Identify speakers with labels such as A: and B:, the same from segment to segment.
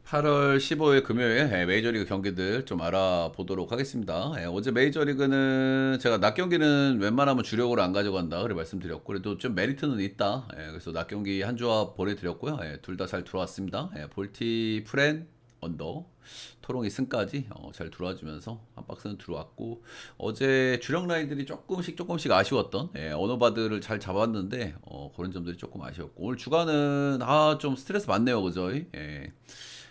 A: 8월 15일 금요일 메이저리그 경기들 좀 알아보도록 하겠습니다. 어제 메이저리그는 제가 낮 경기는 웬만하면 주력으로 안 가져간다 그래 말씀드렸고, 그래도 좀 메리트는 있다. 그래서 낮 경기 한 조합 보내드렸고요. 둘 다 잘 들어왔습니다. 볼티 프렌 언더, 토롱이 승까지 잘 들어와주면서 한 박스는 들어왔고, 어제 주력 라인들이 조금씩 아쉬웠던 언어바드를 잘 잡았는데 그런 점들이 조금 아쉬웠고, 오늘 주간은 좀 스트레스 많네요, 그죠?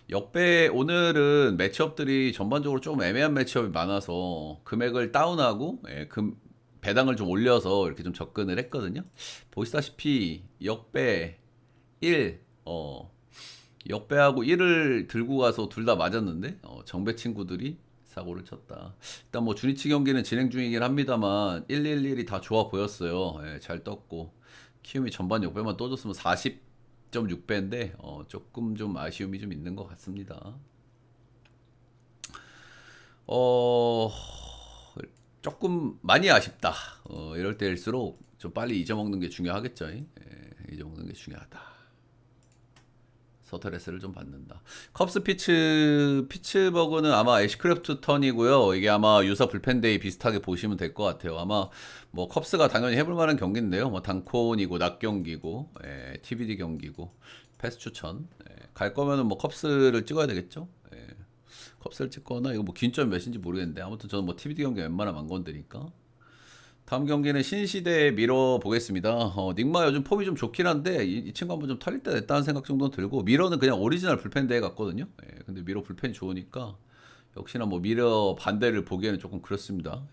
A: 역배 오늘은 매치업들이 전반적으로 조금 애매한 매치업이 많아서 금액을 다운하고 배당을 좀 올려서 이렇게 좀 접근을 했거든요. 보시다시피 역배 1 역배하고 1을 들고 가서 둘 다 맞았는데 정배 친구들이 사고를 쳤다. 일단 뭐 주니치 경기는 진행 중이긴 합니다만 111이 다 좋아 보였어요. 잘 떴고 키움이 전반 역배만 떠줬으면 40.6배인데 조금 좀 아쉬움이 좀 있는 것 같습니다. 어 조금 많이 아쉽다. 이럴 때일수록 좀 빨리 잊어먹는 게 중요하겠죠. 잊어먹는 게 중요하다. 서터레스를 좀 받는다. 컵스 피츠버그는 아마 애쉬크래프트 턴이고요. 이게 아마 유사 불펜데이 비슷하게 보시면 될 것 같아요. 아마 뭐 컵스가 당연히 해볼 만한 경기인데요. 뭐 단콘이고 낮 경기고 TBD 경기고 패스 추천. 갈 거면은 뭐 컵스를 찍어야 되겠죠. 컵스를 찍거나 이거 뭐 긴점 몇인지 모르겠는데 아무튼 저는 뭐 TBD 경기 웬만하면 안 건드니까. 다음 경기는 신시대 미러 보겠습니다. 닉마 요즘 폼이 좀 좋긴 한데 이 친구 한번 좀 털릴 때 됐다는 생각 정도는 들고, 미러는 그냥 오리지널 불펜 대회 같거든요. 근데 미러 불펜이 좋으니까 역시나 뭐 미러 반대를 보기에는 조금 그렇습니다.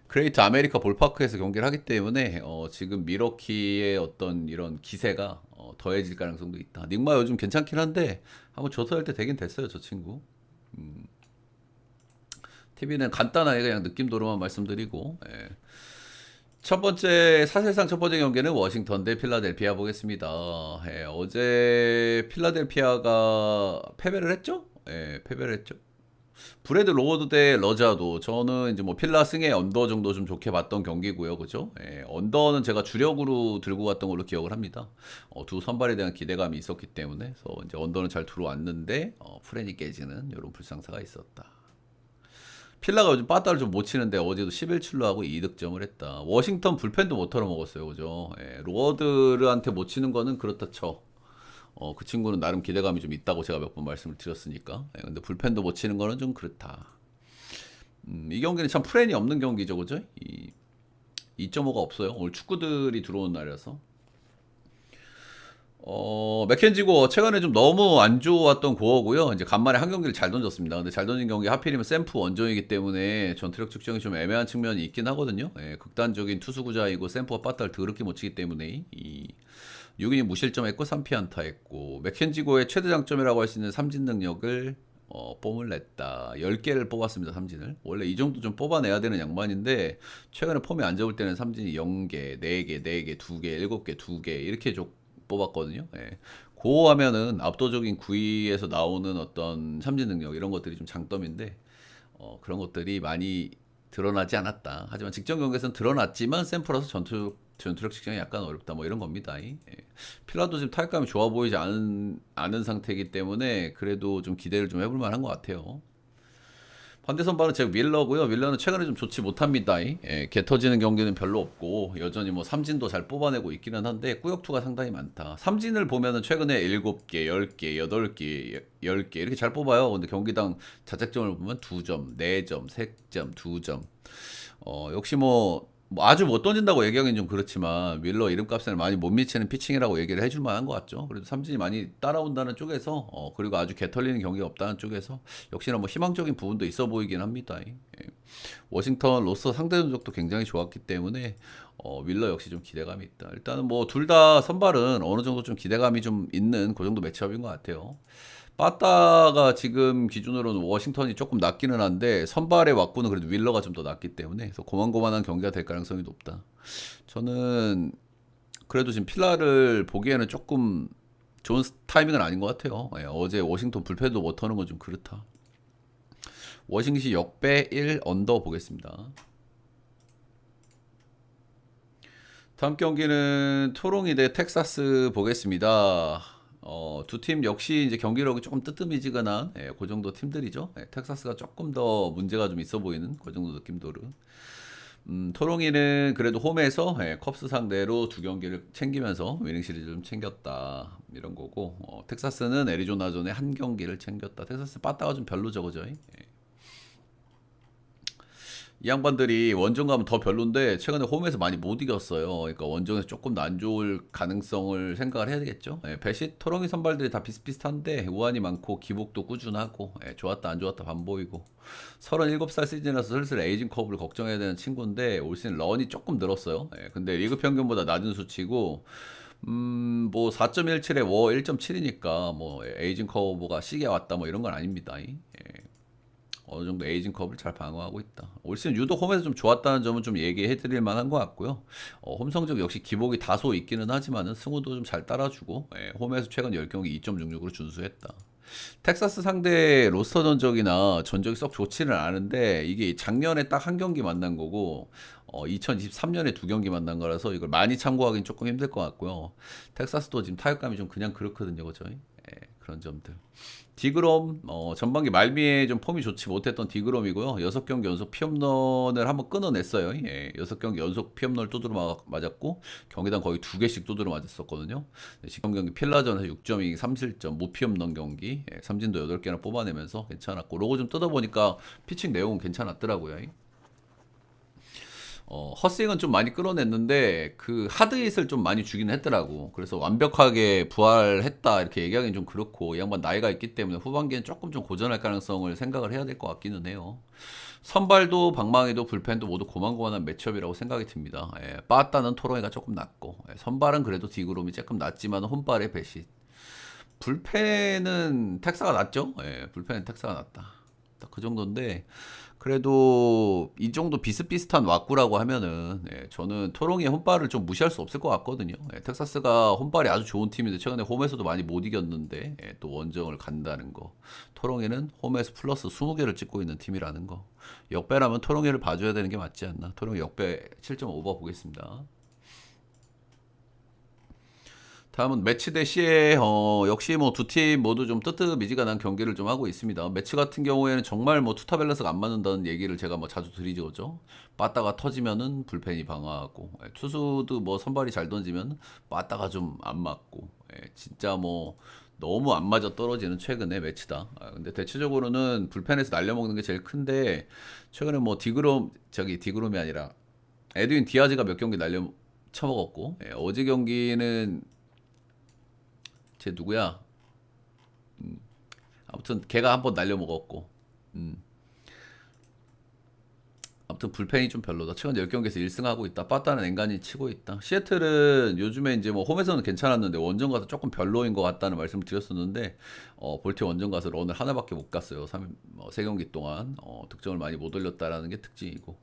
A: 그레이트 아메리카 볼파크에서 경기를 하기 때문에 지금 미러키의 어떤 이런 기세가 더해질 가능성도 있다. 닉마 요즘 괜찮긴 한데 한번 조사할 때 되긴 됐어요, 저 친구. TV는 간단하게 그냥 느낌도로만 말씀드리고, 사실상 첫 번째 경기는 워싱턴 대 필라델피아 보겠습니다. 어제 필라델피아가 패배를 했죠? 패배를 했죠. 브래드 로워드 대 러자도 저는 이제 뭐 필라 승의 언더 정도 좀 좋게 봤던 경기고요, 그죠? 언더는 제가 주력으로 들고 갔던 걸로 기억을 합니다. 두 선발에 대한 기대감이 있었기 때문에, 그래서 이제 언더는 잘 들어왔는데 프렌이 깨지는 이런 불상사가 있었다. 필라가 요즘 빠따를 좀 못 치는데 어제도 11출루 하고 2득점을 했다. 워싱턴 불펜도 못 털어먹었어요, 그죠? 로어드한테 못 치는 거는 그렇다 쳐. 그 친구는 나름 기대감이 좀 있다고 제가 몇 번 말씀을 드렸으니까. 근데 불펜도 못 치는 거는 좀 그렇다. 이 경기는 참 프렌이 없는 경기죠, 그죠? 2.5가 없어요. 오늘 축구들이 들어온 날이라서. 맥켄지고 최근에 좀 너무 안 좋았던 고어고요. 이제 간만에 한 경기를 잘 던졌습니다. 근데 잘 던진 경기 하필이면 샘프 원정이기 때문에 전투력 측정이 좀 애매한 측면이 있긴 하거든요. 극단적인 투수구자이고 샘프가 빠따를 더럽게 못 치기 때문에 6이닝 무실점했고 3피안타 했고, 맥켄지고의 최대 장점이라고 할 수 있는 삼진 능력을 뽐을 냈다. 10개를 뽑았습니다, 삼진을. 원래 이 정도 좀 뽑아내야 되는 양반인데 최근에 폼이 안 좋을 때는 삼진이 0개, 4개, 4개, 2개, 7개, 2개 이렇게 좀 뽑았거든요. 고 하면은 압도적인 구위에서 나오는 어떤 삼진 능력 이런 것들이 좀 장점인데 그런 것들이 많이 드러나지 않았다. 하지만 직전 경기에서는 드러났지만 샘플라서 전투력 측정이 약간 어렵다. 뭐 이런 겁니다. 필라도 지금 타격감이 좋아 보이지 않은 상태이기 때문에 그래도 좀 기대를 좀 해볼 만한 것 같아요. 반대 선발은 제가 밀러고요. 밀러는 최근에 좀 좋지 못합니다. 개 터지는 경기는 별로 없고 여전히 뭐 삼진도 잘 뽑아내고 있기는 한데 꾸역투가 상당히 많다. 삼진을 보면은 최근에 7개, 10개, 8개, 10개 이렇게 잘 뽑아요. 근데 경기당 자책점을 보면 2점, 4점, 3점, 2점. 역시 뭐 아주 못 던진다고 얘기하기는 좀 그렇지만 윌러 이름값에는 많이 못 미치는 피칭이라고 얘기를 해줄 만한 것 같죠. 그래도 삼진이 많이 따라온다는 쪽에서 그리고 아주 개 털리는 경기가 없다는 쪽에서 역시나 뭐 희망적인 부분도 있어 보이긴 합니다. 워싱턴 로스 상대 전적도 굉장히 좋았기 때문에 윌러 역시 좀 기대감이 있다. 일단은 뭐 둘 다 선발은 어느 정도 좀 기대감이 좀 있는 그 정도 매치업인 것 같아요. 빠따가 지금 기준으로는 워싱턴이 조금 낫기는 한데 선발의 왁구는 그래도 윌러가 좀 더 낫기 때문에 그래서 고만고만한 경기가 될 가능성이 높다. 저는 그래도 지금 필라를 보기에는 조금 좋은 타이밍은 아닌 것 같아요. 어제 워싱턴 불패도 못 터는 건 좀 그렇다. 워싱시 역배 1 언더 보겠습니다. 다음 경기는 토롱이 대 텍사스 보겠습니다. 두 팀 역시 이제 경기력이 조금 뜨뜻미지근한 그 정도 팀들이죠. 텍사스가 조금 더 문제가 좀 있어 보이는 그 정도 느낌도를. 토롱이는 그래도 홈에서 컵스 상대로 두 경기를 챙기면서 위닝 시리즈를 좀 챙겼다 이런 거고, 텍사스는 애리조나전에 한 경기를 챙겼다. 텍사스 빠따가 좀 별로죠, 그죠? 이 양반들이 원정 가면 더 별론데 최근에 홈에서 많이 못 이겼어요. 그러니까 원정에서 조금 더 안 좋을 가능성을 생각을 해야 되겠죠. 배시 토롱이 선발들이 다 비슷비슷한데 우환이 많고 기복도 꾸준하고, 좋았다 안 좋았다 반 보이고, 37살 시즌이라서 슬슬 에이징 커브를 걱정해야 되는 친구인데 올 시즌 런이 조금 늘었어요. 근데 리그 평균보다 낮은 수치고, 뭐 4.17에 워 1.7이니까 뭐 에이징 커브가 시계 왔다 뭐 이런 건 아닙니다. 어느 정도 에이징 컵을 잘 방어하고 있다. 올 시즌 유독 홈에서 좀 좋았다는 점은 좀 얘기해 드릴 만한 것 같고요. 홈 성적 역시 기복이 다소 있기는 하지만은 승우도 좀 잘 따라주고, 홈에서 최근 10경기 2.66으로 준수했다. 텍사스 상대 로스터 전적이나 전적이 썩 좋지는 않은데 이게 작년에 딱 한 경기 만난 거고, 2023년에 두 경기 만난 거라서 이걸 많이 참고하기는 조금 힘들 것 같고요. 텍사스도 지금 타격감이 좀 그냥 그렇거든요, 그죠? 그런 점들. 디그롬, 전반기 말미에 좀 폼이 좋지 못했던 디그롬이고요. 6경기 연속 피홈런을 한번 끊어냈어요. 6경기 연속 피홈런을 두드려 맞았고, 경기당 거의 2개씩 두드려 맞았었거든요. 지금 경기 필라전에서 6.2 3실점 무피홈런 경기, 삼진도 8개나 뽑아내면서 괜찮았고, 로고 좀 뜯어보니까 피칭 내용은 괜찮았더라고요. 헛스윙은 좀 많이 끌어냈는데 그 하드잇을 좀 많이 주긴 했더라고. 그래서 완벽하게 부활했다 이렇게 얘기하기는 좀 그렇고, 이 양반 나이가 있기 때문에 후반기엔 조금 좀 고전할 가능성을 생각을 해야 될 것 같기는 해요. 선발도 방망이도 불펜도 모두 고만고만한 매치업이라고 생각이 듭니다. 빠따는 토로이가 조금 낫고, 선발은 그래도 디그롬이 조금 낫지만 홈발의 배신. 불펜은 텍사가 낫죠. 불펜은 텍사가 낫다. 딱 그 정도인데, 그래도 이 정도 비슷비슷한 왁구라고 하면은, 저는 토롱이의 홈발을 좀 무시할 수 없을 것 같거든요. 텍사스가 홈발이 아주 좋은 팀인데 최근에 홈에서도 많이 못 이겼는데, 또 원정을 간다는 거. 토롱이는 홈에서 플러스 20개를 찍고 있는 팀이라는 거. 역배라면 토롱이를 봐줘야 되는 게 맞지 않나. 토롱이 역배 7.5봐 보겠습니다. 다음은 매치 대 시에, 역시 뭐 두 팀 모두 좀 뜨뜻미지근한 경기를 좀 하고 있습니다. 매치 같은 경우에는 정말 뭐 투타 밸런스가 안 맞는다는 얘기를 제가 뭐 자주 드리죠, 그죠? 빠따가 터지면은 불펜이 방어하고, 투수도 뭐 선발이 잘 던지면 빠따가 좀 안 맞고, 진짜 뭐 너무 안 맞아 떨어지는 최근의 매치다. 근데 대체적으로는 불펜에서 날려먹는 게 제일 큰데, 최근에 뭐 디그롬이 아니라 에드윈 디아즈가 몇 경기 날려 쳐먹었고, 어제 경기는 쟤 누구야? 아무튼 걔가 한번 날려먹었고, 아무튼 불펜이 좀 별로다. 최근 10경기에서 1승하고 있다. 빠따는 앵간히 치고 있다. 시애틀은 요즘에 이제 뭐 홈에서는 괜찮았는데 원정 가서 조금 별로인 것 같다는 말씀을 드렸었는데, 볼티 원정 가서 런을 하나밖에 못 갔어요. 3경기 동안 득점을 많이 못 올렸다라는 게 특징이고,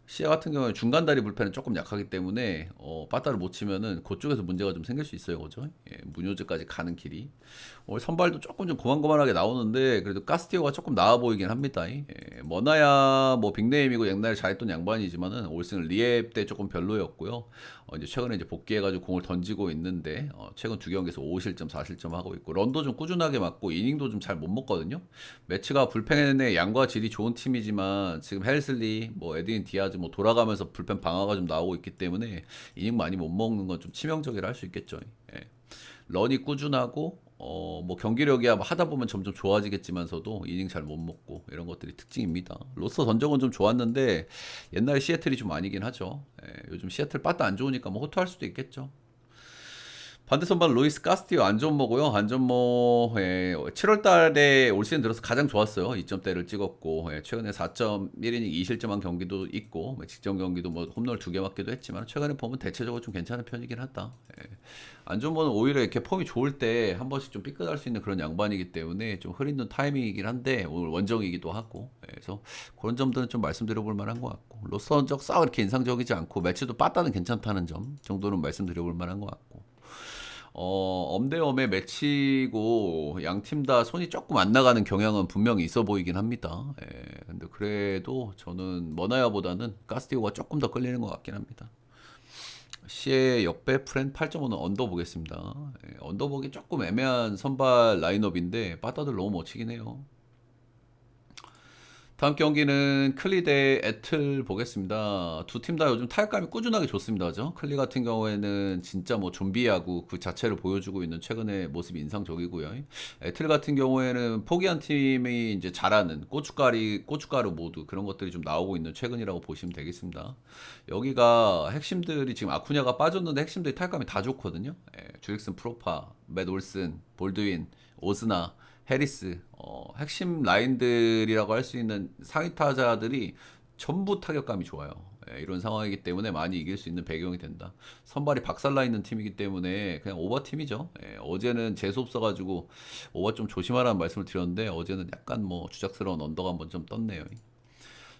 A: 시야 같은 경우에 중간 다리 불펜은 조금 약하기 때문에 빠따를 못 치면은 그쪽에서 문제가 좀 생길 수 있어요, 그죠? 문효즈까지 가는 길이. 오늘 선발도 조금 좀 고만고만하게 나오는데 그래도 카스티오가 조금 나아 보이긴 합니다. 머나야 뭐 빅네임이고 옛날에 잘했던 양반이지만은 올 시즌 리앱 때 조금 별로였고요. 이제 최근에 이제 복귀해가지고 공을 던지고 있는데, 최근 두 경기에서 5실점 4실점 하고 있고, 런도 좀 꾸준하게 맞고 이닝도 좀 잘 못 먹거든요. 매치가 불펜의 양과 질이 좋은 팀이지만 지금 헬슬리, 뭐 에드윈 디아즈 뭐 돌아가면서 불펜 방어가 좀 나오고 있기 때문에 이닝 많이 못 먹는 건 좀 치명적이라 할 수 있겠죠. 런이 꾸준하고, 뭐 경기력이야 뭐 하다 보면 점점 좋아지겠지만서도 이닝 잘 못 먹고 이런 것들이 특징입니다. 로스터 전적은 좀 좋았는데 옛날에 시애틀이 좀 아니긴 하죠. 요즘 시애틀 빠따 안 좋으니까 뭐 호투할 수도 있겠죠. 반대 선발 루이스 카스티오 안전모고요. 안전모 7월 달에 올 시즌 들어서 가장 좋았어요. 2점대를 찍었고, 최근에 4.1이닝 2실점한 경기도 있고, 직전 경기도 뭐 홈런 2개 맞기도 했지만 최근에 보면 대체적으로 좀 괜찮은 편이긴 하다. 안전모는 오히려 이렇게 폼이 좋을 때 한 번씩 좀 삐끗할 수 있는 그런 양반이기 때문에 좀 흐리는 타이밍이긴 한데 오늘 원정이기도 하고, 그래서 그런 점들은 좀 말씀드려볼 만한 것 같고, 로스터 전적 싹 이렇게 인상적이지 않고 매치도 빠따는 괜찮다는 점 정도는 말씀드려볼 만한 것 같고, 엄대엄의 매치고 양 팀 다 손이 조금 안 나가는 경향은 분명히 있어 보이긴 합니다. 근데 그래도 저는 머나야보다는 가스티오가 조금 더 끌리는 것 같긴 합니다. 시의 역배 프렌 8.5는 언더 보겠습니다. 예, 언더 보기 조금 애매한 선발 라인업인데 빠따들 너무 못 치긴 해요. 다음 경기는 클리 대 애틀 보겠습니다. 두 팀 다 요즘 타격감이 꾸준하게 좋습니다. 그죠? 클리 같은 경우에는 진짜 뭐 좀비야구 그 자체를 보여주고 있는 최근의 모습이 인상적이고요. 애틀 같은 경우에는 포기한 팀이 이제 잘하는 고춧가루 모두 그런 것들이 좀 나오고 있는 최근이라고 보시면 되겠습니다. 여기가 핵심들이 지금 아쿠냐가 빠졌는데 핵심들이 타격감이 다 좋거든요. 예, 주릭슨 프로파, 맷 올슨, 볼드윈, 오스나 해리스 핵심 라인들이라고 할 수 있는 상위 타자들이 전부 타격감이 좋아요. 예, 이런 상황이기 때문에 많이 이길 수 있는 배경이 된다. 선발이 박살나 있는 팀이기 때문에 그냥 오버 팀이죠. 예, 어제는 재수 없어가지고 오버 좀 조심하라는 말씀을 드렸는데 어제는 약간 뭐 주작스러운 언더가 한번 좀 떴네요.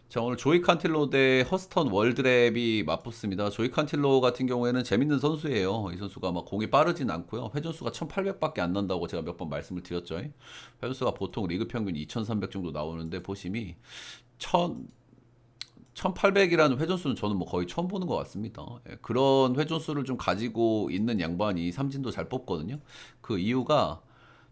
A: 자, 오늘 조이 칸틸로 대 허스턴 월드랩이 맞붙습니다. 조이 칸틸로 같은 경우에는 재밌는 선수예요. 이 선수가 막 공이 빠르진 않고요. 회전수가 1800밖에 안 난다고 제가 몇 번 말씀을 드렸죠. 회전수가 보통 리그 평균 2300 정도 나오는데 보심이 1800이라는 회전수는 저는 뭐 거의 처음 보는 것 같습니다. 예, 그런 회전수를 좀 가지고 있는 양반이 삼진도 잘 뽑거든요. 그 이유가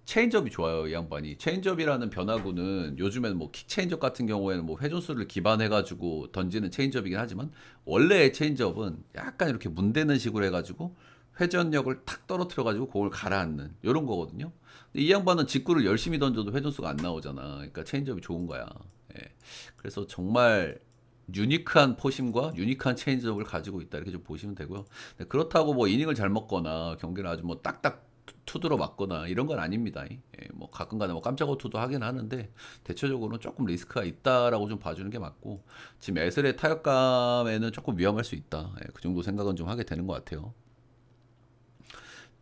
A: 체인지업이 좋아요, 이 양반이. 체인지업이라는 변화구는 요즘에는 뭐 킥 체인지업 같은 경우에는 뭐 회전수를 기반해가지고 던지는 체인지업이긴 하지만 원래의 체인지업은 약간 이렇게 문대는 식으로 해가지고 회전력을 탁 떨어뜨려가지고 공을 가라앉는 이런 거거든요. 근데 이 양반은 직구를 열심히 던져도 회전수가 안 나오잖아. 그러니까 체인지업이 좋은 거야. 예. 그래서 정말 유니크한 포심과 유니크한 체인지업을 가지고 있다 이렇게 좀 보시면 되고요. 근데 그렇다고 뭐 이닝을 잘 먹거나 경기를 아주 뭐 딱딱 투드로 맞거나 이런 건 아닙니다. 예, 뭐 가끔가다 뭐 깜짝 오투도 하긴 하는데 대체적으로는 조금 리스크가 있다라고 좀 봐주는 게 맞고 지금 에슬의 타격감에는 조금 위험할 수 있다. 예, 그 정도 생각은 좀 하게 되는 것 같아요.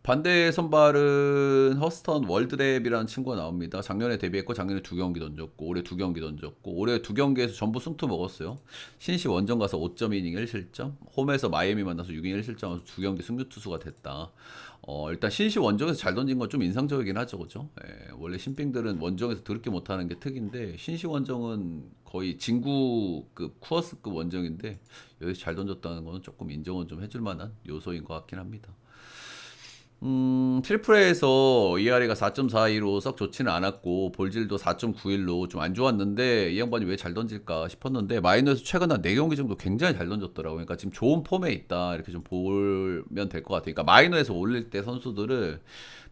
A: 반대 선발은 허스턴 월드랩이라는 친구가 나옵니다. 작년에 데뷔했고 작년에 두 경기 던졌고 올해 두 경기 던졌고 올해 두 경기에서 전부 승투 먹었어요. 신시 원정 가서 5.2이닝 1실점, 홈에서 마이애미 만나서 6이닝 1실점하면서 두 경기 승률 투수가 됐다. 일단 신시 원정에서 잘 던진 건 좀 인상적이긴 하죠, 그죠? 예, 원래 신兵들은 원정에서 더럽게 못하는 게 특인데 신시 원정은 거의 진구급 쿠어스급 원정인데 여기서 잘 던졌다는 거는 조금 인정은 좀 해줄 만한 요소인 것 같긴 합니다. 트리플A에서 ERA가 4.42로 썩 좋지는 않았고 볼질도 4.91로 좀 안 좋았는데 이 양반이 왜 잘 던질까 싶었는데 마이너에서 최근 한 4경기 정도 굉장히 잘 던졌더라고요. 그러니까 지금 좋은 폼에 있다 이렇게 좀 보면 될 것 같아요. 그러니까 마이너에서 올릴 때 선수들을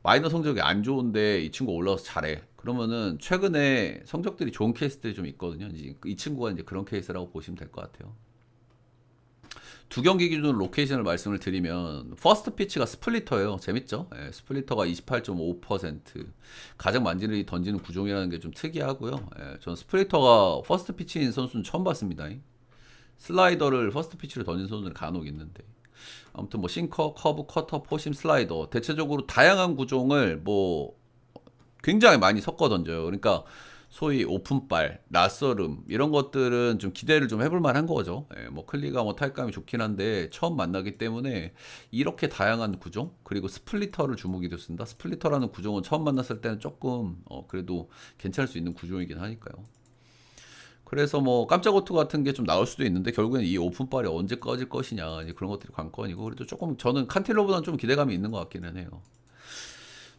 A: 마이너 성적이 안 좋은데 이 친구 올라와서 잘해. 그러면은 최근에 성적들이 좋은 케이스들이 좀 있거든요. 이제 이 친구가 이제 그런 케이스라고 보시면 될 것 같아요. 두 경기 기준 로케이션을 말씀을 드리면 퍼스트 피치가 스플리터예요. 재밌죠? 예, 스플리터가 28.5% 가장 많이 던지는 구종이라는 게 좀 특이하고요. 예, 저는 스플리터가 퍼스트 피치인 선수는 처음 봤습니다. 슬라이더를 퍼스트 피치로 던진 선수는 간혹 있는데 아무튼 뭐 싱커, 커브, 커터, 포심, 슬라이더 대체적으로 다양한 구종을 뭐 굉장히 많이 섞어 던져요. 그러니까 소위 오픈발, 낯설음 이런 것들은 좀 기대를 좀 해볼 만한 거죠. 예, 뭐 클리가 뭐 타격감이 좋긴 한데 처음 만나기 때문에 이렇게 다양한 구종 그리고 스플리터를 주목이 됐습니다. 스플리터라는 구종은 처음 만났을 때는 조금 그래도 괜찮을 수 있는 구종이긴 하니까요. 그래서 뭐 깜짝 오토 같은 게 좀 나올 수도 있는데 결국엔 이 오픈발이 언제 꺼질 것이냐 이제 그런 것들이 관건이고 그래도 조금 저는 칸틸로보다는 좀 기대감이 있는 것 같기는 해요.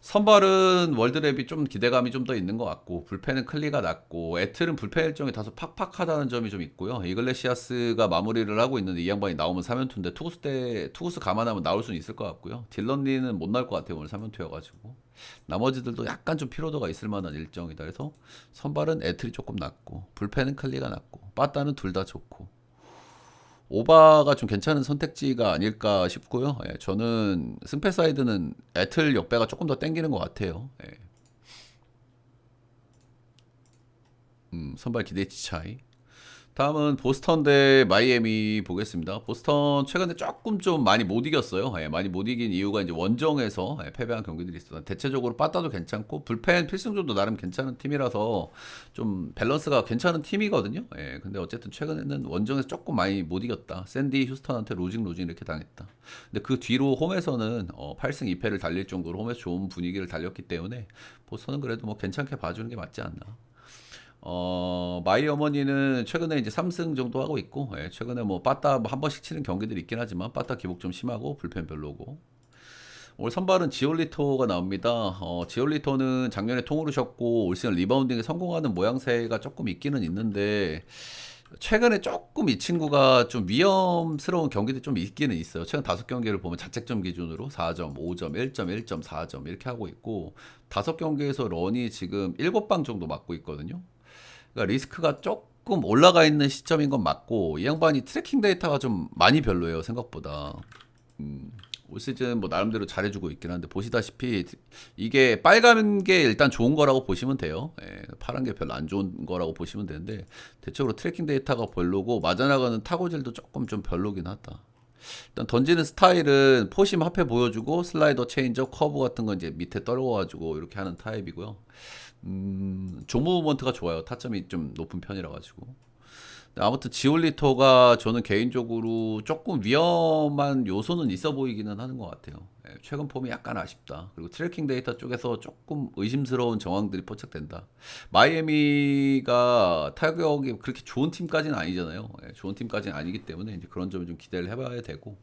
A: 선발은 월드랩이 좀 기대감이 좀 더 있는 것 같고 불펜은 클리가 낮고 애틀은 불펜 일정이 다소 팍팍하다는 점이 좀 있고요. 이글레시아스가 마무리를 하고 있는데 이 양반이 나오면 3연투인데 투구수 감안하면 나올 수는 있을 것 같고요. 딜런리는 못 나올 것 같아요. 오늘 3연투여가지고 나머지들도 약간 좀 피로도가 있을 만한 일정이다. 그래서 선발은 애틀이 조금 낮고 불펜은 클리가 낮고 빠따는 둘 다 좋고 오바가 좀 괜찮은 선택지가 아닐까 싶고요. 예, 저는 승패 사이드는 애틀 역배가 조금 더 땡기는 것 같아요. 예, 선발 기대치 차이. 다음은 보스턴 대 마이애미 보겠습니다. 보스턴 최근에 조금 좀 많이 못 이겼어요. 예, 많이 못 이긴 이유가 이제 원정에서 패배한 경기들이 있어요. 대체적으로 빠따도 괜찮고 불펜 필승조도 나름 괜찮은 팀이라서 좀 밸런스가 괜찮은 팀이거든요. 예, 근데 어쨌든 최근에는 원정에서 조금 많이 못 이겼다. 샌디 휴스턴한테 로징 이렇게 당했다. 근데 그 뒤로 홈에서는 8승 2패를 달릴 정도로 홈에서 좋은 분위기를 달렸기 때문에 보스턴은 그래도 뭐 괜찮게 봐주는 게 맞지 않나. 마이 어머니는 최근에 이제 3승 정도 하고 있고, 예, 최근에 뭐 빠따 한 번씩 치는 경기들이 있긴 하지만 빠따 기복 좀 심하고 불펜 별로고. 올 선발은 지올리토가 나옵니다. 지올리토는 작년에 통으로 쉬었고 올 시즌 리바운딩에 성공하는 모양새가 조금 있기는 있는데 최근에 조금 이 친구가 좀 위험스러운 경기들이 좀 있기는 있어요. 최근 5경기를 보면 자책점 기준으로 4점, 5점, 1점, 1점, 4점 이렇게 하고 있고 5경기에서 런이 지금 7방 정도 맞고 있거든요. 그러니까 리스크가 조금 올라가 있는 시점인 건 맞고 이 양반이 트래킹 데이터가 좀 많이 별로예요, 생각보다. 올 시즌 뭐 나름대로 잘해주고 있긴 한데 보시다시피 이게 빨간 게 일단 좋은 거라고 보시면 돼요. 예, 파란 게 별로 안 좋은 거라고 보시면 되는데 대체적으로 트래킹 데이터가 별로고 맞아나가는 타고질도 조금 좀 별로긴 하다. 일단 던지는 스타일은 포심 합해 보여주고 슬라이더 체인저 커브 같은 건 이제 밑에 떨궈가지고 이렇게 하는 타입이고요. 조 무브먼트가 좋아요. 타점이 좀 높은 편이라 가지고. 아무튼 지올리토가 저는 개인적으로 조금 위험한 요소는 있어 보이기는 하는 것 같아요. 예, 최근 폼이 약간 아쉽다. 그리고 트래킹 데이터 쪽에서 조금 의심스러운 정황들이 포착된다. 마이애미가 타격이 그렇게 좋은 팀까지는 아니잖아요. 예, 좋은 팀까지는 아니기 때문에 이제 그런 점을 좀 기대를 해봐야 되고.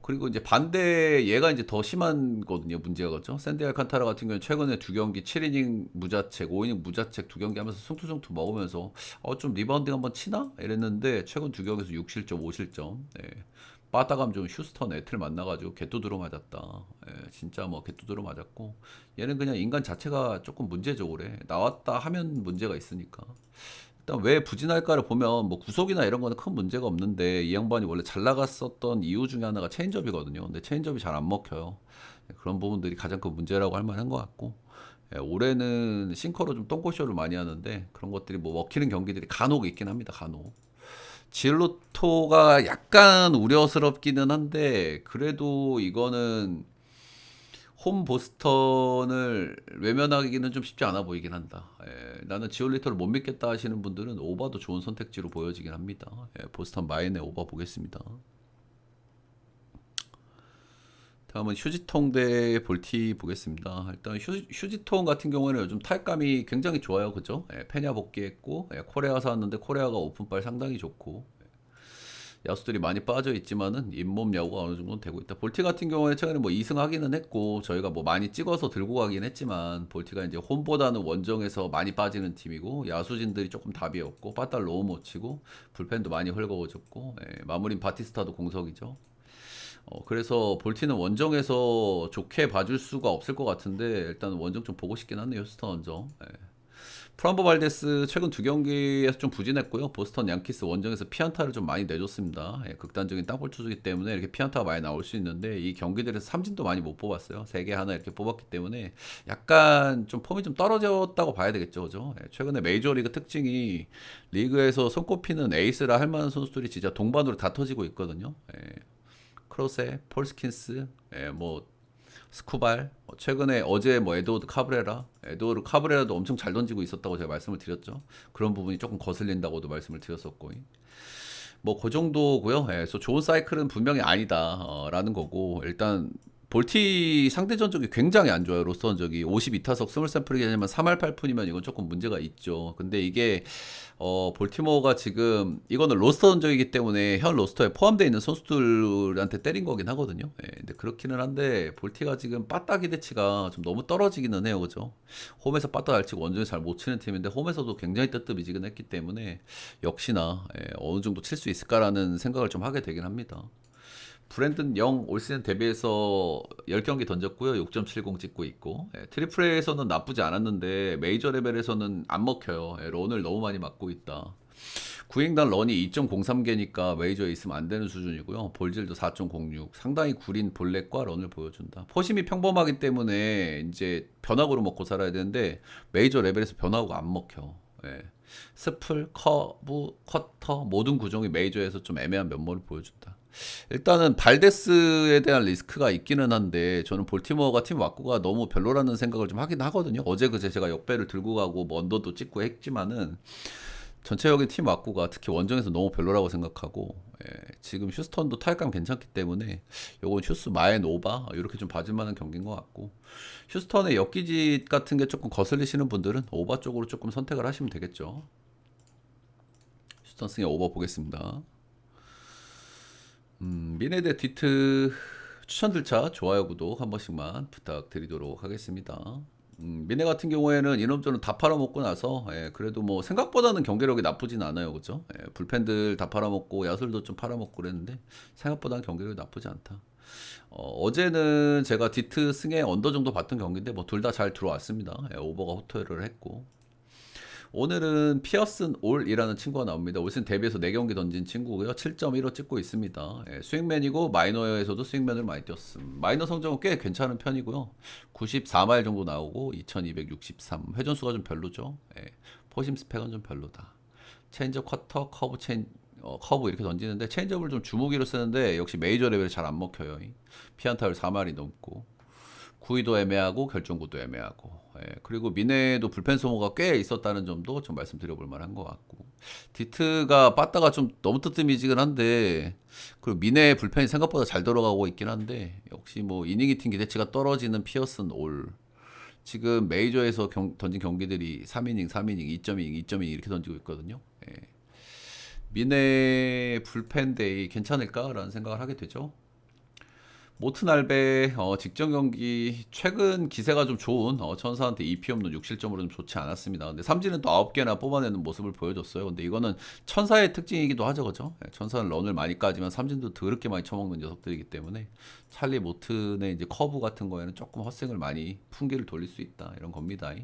A: 그리고 이제 반대 얘가 이제 더 심한 거든요. 문제가 그죠. 샌디 알칸타라 같은 경우는 최근에 2경기 7이닝 무자책, 5이닝 무자책 2경기 하면서 승투승투 먹으면서 좀 리바운딩 한번 치나? 이랬는데 최근 2경기에서 6실점, 5실점. 예. 빠따감 좀 휴스턴 애틀 만나가지고 개뚜드러 맞았다. 예, 진짜 뭐 개뚜드러 맞았고 얘는 그냥 인간 자체가 조금 문제죠. 올해 나왔다 하면 문제가 있으니까. 일단 왜 부진할까를 보면 뭐 구속이나 이런 거는 큰 문제가 없는데 이 양반이 원래 잘 나갔었던 이유 중에 하나가 체인지업이거든요. 근데 체인지업이 잘 안 먹혀요. 그런 부분들이 가장 큰 문제라고 할 만한 것 같고 올해는 싱커로 좀 똥꼬쇼를 많이 하는데 그런 것들이 뭐 먹히는 경기들이 간혹 있긴 합니다. 간혹. 지엘로토가 약간 우려스럽기는 한데 그래도 이거는 홈 보스턴을 외면하기는 좀 쉽지 않아 보이긴 한다. 예, 나는 지올리터를 못 믿겠다 하시는 분들은 오바도 좋은 선택지로 보여지긴 합니다. 예, 보스턴 마인의 오바 보겠습니다. 다음은 휴지통 대 볼티 보겠습니다. 일단 휴지통 같은 경우에는 요즘 타격감이 굉장히 좋아요. 그죠? 예, 페냐 복귀했고 코레아 사왔는데 코레아가 오픈발 상당히 좋고 야수들이 많이 빠져 있지만은 잇몸 야구가 어느 정도는 되고 있다. 볼티 같은 경우에 최근에 뭐 2승 하기는 했고 저희가 뭐 많이 찍어서 들고 가긴 했지만 볼티가 이제 홈보다는 원정에서 많이 빠지는 팀이고 야수진들이 조금 답이 없고 빠따를 너무 못 치고 불펜도 많이 헐거워졌고 마무린 바티스타도 공석이죠. 그래서 볼티는 원정에서 좋게 봐줄 수가 없을 것 같은데 일단 원정 좀 보고 싶긴 하네요. 휴스턴 원정. 프람보 발데스 최근 2경기에서 좀 부진했고요. 보스턴 양키스 원정에서 피안타를 좀 많이 내줬습니다. 극단적인 땅볼 투수기 때문에 이렇게 피안타가 많이 나올 수 있는데 이 경기들에서 삼진도 많이 못 뽑았어요. 3개 하나 이렇게 뽑았기 때문에 약간 좀 폼이 좀 떨어졌다고 봐야 되겠죠. 그죠? 최근에 메이저리그 특징이 리그에서 손꼽히는 에이스라 할 만한 선수들이 진짜 동반으로 다 터지고 있거든요. 크로세, 폴스킨스, 뭐 스쿠발, 최근에 어제 뭐 에드워드 카브레라도 엄청 잘 던지고 있었다고 제가 말씀을 드렸죠. 그런 부분이 조금 거슬린다고도 말씀을 드렸었고, 뭐 그 정도고요. 그래서 좋은 사이클은 분명히 아니다라는 거고 일단 볼티 상대 전적이 굉장히 안 좋아요. 로스터 전적이 52타석 20샘플이게 되면 3할 8푼이면 이건 조금 문제가 있죠. 근데 이게 볼티모어가 지금 이거는 로스터 전적이기 때문에 현 로스터에 포함되어 있는 선수들한테 때린 거긴 하거든요. 근데 그렇기는 한데 볼티가 지금 빠따 기대치가 좀 너무 떨어지기는 해요. 그죠? 홈에서 빠따 잘 치고 원정에 잘 못 치는 팀인데 홈에서도 굉장히 뜨뜻미지근했기 때문에 역시나 어느 정도 칠 수 있을까라는 생각을 좀 하게 되긴 합니다. 브랜든 영 올 시즌 데뷔해서 10경기 던졌고요. 6.70 찍고 있고 트리플 A에서는 나쁘지 않았는데 메이저 레벨에서는 안 먹혀요. 런을 너무 많이 맞고 있다. 구행단 런이 2.03개니까 메이저에 있으면 안 되는 수준이고요. 볼질도 4.06 상당히 구린 볼넷과 런을 보여준다. 포심이 평범하기 때문에 이제 변화구로 먹고 살아야 되는데 메이저 레벨에서 변화구가 안 먹혀. 스플, 커브, 커터 모든 구종이 메이저에서 좀 애매한 면모를 보여준다. 일단은 발데스에 대한 리스크가 있기는 한데 저는 볼티모어가 팀 왁구가 너무 별로라는 생각을 좀 하긴 하거든요. 어제 그제 제가 역배를 들고 가고 뭐 언더도 찍고 했지만은 전체적인 팀 와꾸가 특히 원정에서 너무 별로라고 생각하고, 지금 휴스턴도 타격감 괜찮기 때문에 요건 휴스 마엔 오바 이렇게 좀 봐줄 만한 경기인 것 같고, 휴스턴의 엮기짓 같은 게 조금 거슬리시는 분들은 오바 쪽으로 조금 선택을 하시면 되겠죠. 휴스턴 승의 오바 보겠습니다. 미네 대 디트 추천 들차 좋아요 구독 한 번씩만 부탁드리도록 하겠습니다. 미네 같은 경우에는 이놈저놈 다 팔아먹고 나서 그래도 뭐 생각보다는 경기력이 나쁘진 않아요, 그죠? 불펜들 다 팔아먹고 야술도 좀 팔아먹고 그랬는데 생각보다는 경기력이 나쁘지 않다. 어제는 제가 디트 승에 언더 정도 봤던 경기인데 뭐 둘 다 잘 들어왔습니다. 오버가 호투를 했고, 오늘은 피어슨 올이라는 친구가 나옵니다. 올 시즌 데뷔해서 4경기 던진 친구고요. 7.15 찍고 있습니다. 스윙맨이고 마이너에서도 스윙맨을 많이 뛰었음. 마이너 성적은 꽤 괜찮은 편이고요. 94마일 정도 나오고 2263. 회전수가 좀 별로죠. 포심 스펙은 좀 별로다. 체인지업, 쿼터, 커브, 커브 이렇게 던지는데 체인지업을 좀 주무기로 쓰는데 역시 메이저 레벨에 잘 안 먹혀요. 피안타율 4마리 넘고 구위도 애매하고 결정구도 애매하고, 그리고 미네도 불펜 소모가 꽤 있었다는 점도 좀 말씀드려볼 만한 것 같고, 디트가 빠따가 좀 너무 뜨뜻미지근한데, 그리고 미네 불펜이 생각보다 잘 들어가고 있긴 한데, 역시 뭐 이닝 히팅 기대치가 떨어지는 피어슨 올, 지금 메이저에서 던진 경기들이 3이닝 3이닝 2.2이닝 2.2이닝 이렇게 던지고 있거든요. 미네 불펜 데이 괜찮을까라는 생각을 하게 되죠. 모튼 알베 직전 경기 최근 기세가 좀 좋은 천사한테 2피 없는 6실점으로 좀 좋지 않았습니다. 근데 삼진은 또 9개나 뽑아내는 모습을 보여줬어요. 근데 이거는 천사의 특징이기도 하죠, 그죠? 천사는 런을 많이 까지만 삼진도 더럽게 많이 쳐먹는 녀석들이기 때문에 찰리 모튼의 이제 커브 같은 거에는 조금 헛스윙을 많이 풍기를 돌릴 수 있다 이런 겁니다.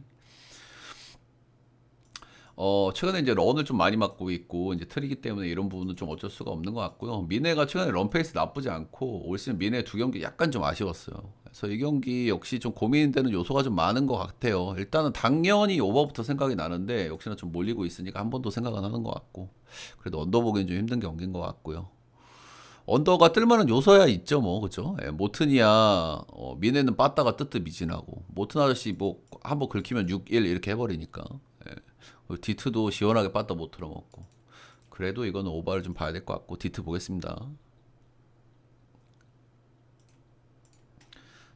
A: 최근에 이제 런을 좀 많이 맞고 있고, 이제 트리기 때문에 이런 부분은 좀 어쩔 수가 없는 것 같고요. 미네가 최근에 런 페이스 나쁘지 않고, 올 시즌 미네 2경기 약간 좀 아쉬웠어요. 그래서 이 경기 역시 좀 고민되는 요소가 좀 많은 것 같아요. 일단은 당연히 오버부터 생각이 나는데, 역시나 좀 몰리고 있으니까 한 번 더 생각은 하는 것 같고, 그래도 언더 보기엔 좀 힘든 경기인 것 같고요. 언더가 뜰만한 요소야 있죠, 뭐, 그죠? 모튼이야, 미네는 빠따가 뜨뜻미진하고, 모튼 아저씨 뭐, 한번 긁히면 6-1 이렇게 해버리니까. 디트도 시원하게 빠따 못 틀어먹고, 그래도 이건 오버를 좀 봐야 될 것 같고, 디트 보겠습니다.